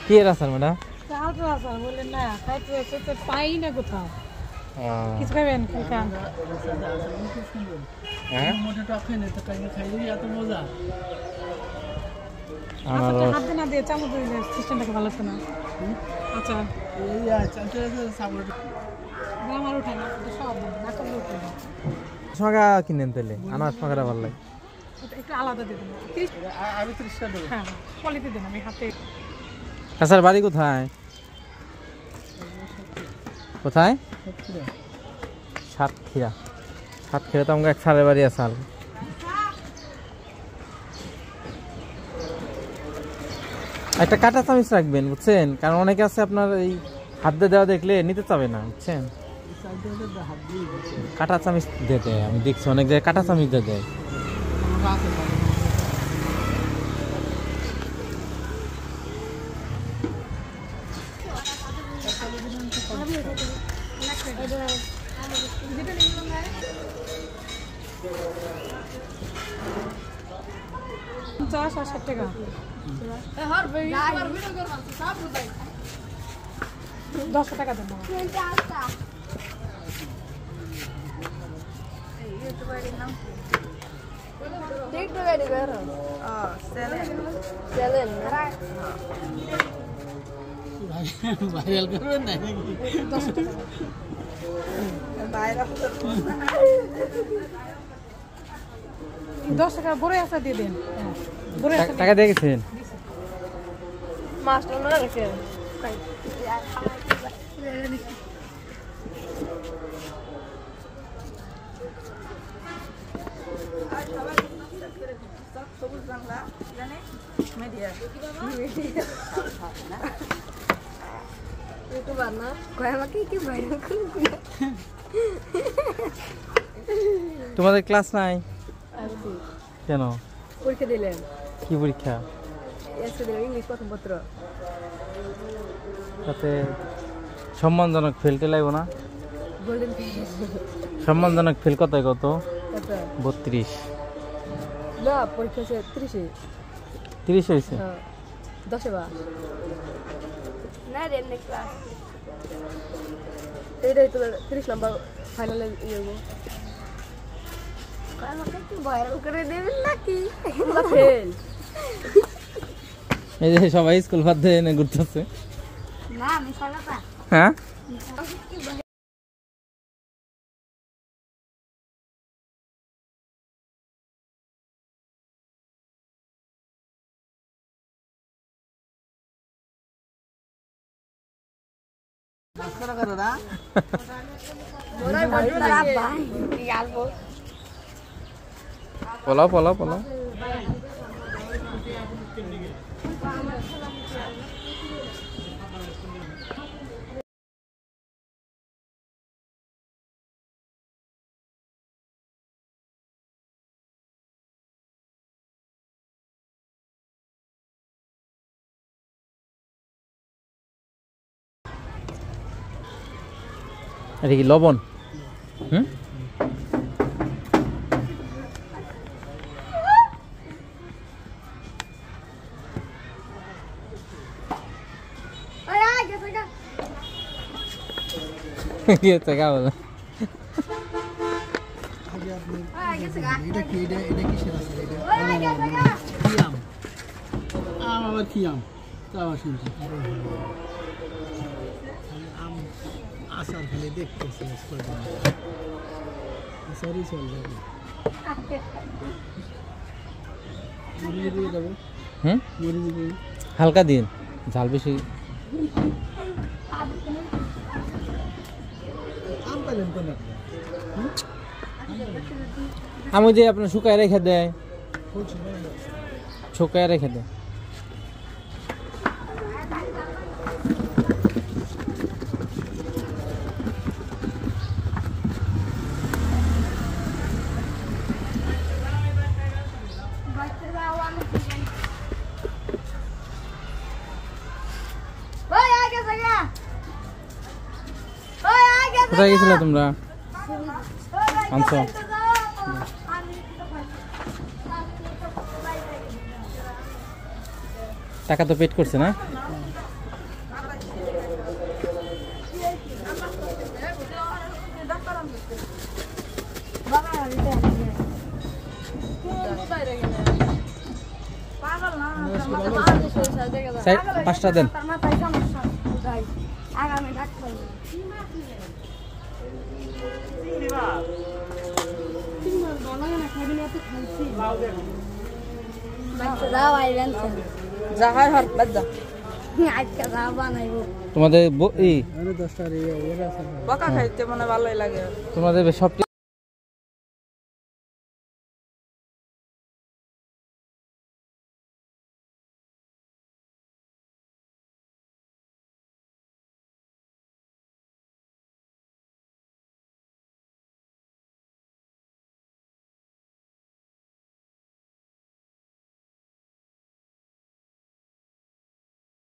কি এর আচার ম্যাডাম? চালটা আচার বললেন না, খাইতে পাই না কোথাও। কিছু খাবেন? কি খান? হাত দিয়ে না দিয়ে চামচ দিলে সিস্টেমটাকে ভালো হতো না। আচ্ছা আমার উঠায় না, সব না করলে উঠে না। শশা কিনেন তাহলে, আমার শশাটা ভালো লাগে। একটু আলাদা দিয়ে দেবেন, 30 টা দেবো। হ্যাঁ পলিতে দেন, আমি হাতে। আচ্ছা বাড়ি কোথায়? কোথায়? সাতক্ষীরা। সাতক্ষীরা তো আমাকে এক সারের বাড়ি আছে। একটা কাঁটা চামিচ রাখবেন বুঝছেন, কারণ অনেকে আছে আপনার এই হাত দিয়ে দেওয়া দেখলে নিতে চাবে না বুঝছেন। কাঁটা চামিচ দিয়ে দেয়, আমি দেখছি অনেক জায়গায় কাঁটা চামিচ দিয়ে দেয়। $50 আর $60 $10 দেন। ভাইরাল করবেন না $10 বড় আছে দিয়ে দেন। টাকা দিয়ে গেছেন? মাস্টার মনে রাখে তোমাদের ক্লাস নাই কেন? পরীক্ষা দিলেন? কি পরীক্ষা? ইংলিশ প্রথম পত্র। তাতে সম্মানজনক ফেলতে লাগবো না? গোল্ডেন সম্মানজনক ফেল কত? 32 না, পরীক্ষা হচ্ছে 30 হয়েছে। 10 বা না রে এমনি ক্লাস এইটাই তো 30 নাম্বার ফাইনালে ইয়েবো। আমাকে কি ভাইরাল করে দেবেন নাকি? ফেল। এই যে সবাই স্কুল বাদ দিয়ে এনে ঘুরতেছে। না আমি সরাতা। হ্যাঁ পলাও পলাও পলাও। এটা কি লবণ? হুম বলে আবার কি আম তাও শুনছি আসার খালি দেখতেছি সরি চল যাবে হালকা দিন, ঝাল বেশি। আমি যে আপনার শুকায় রেখে দেয়, শুকায় রেখে দেয়। কোথায় গেছিলে তোমরা? আনছো? টাকা তো পেড করছে না? পাঁচটা দেন। তোমাদের মানে 10 টাকা ওরা আছে বকা খাইতে মনে ভালোই লাগে। তোমাদের সব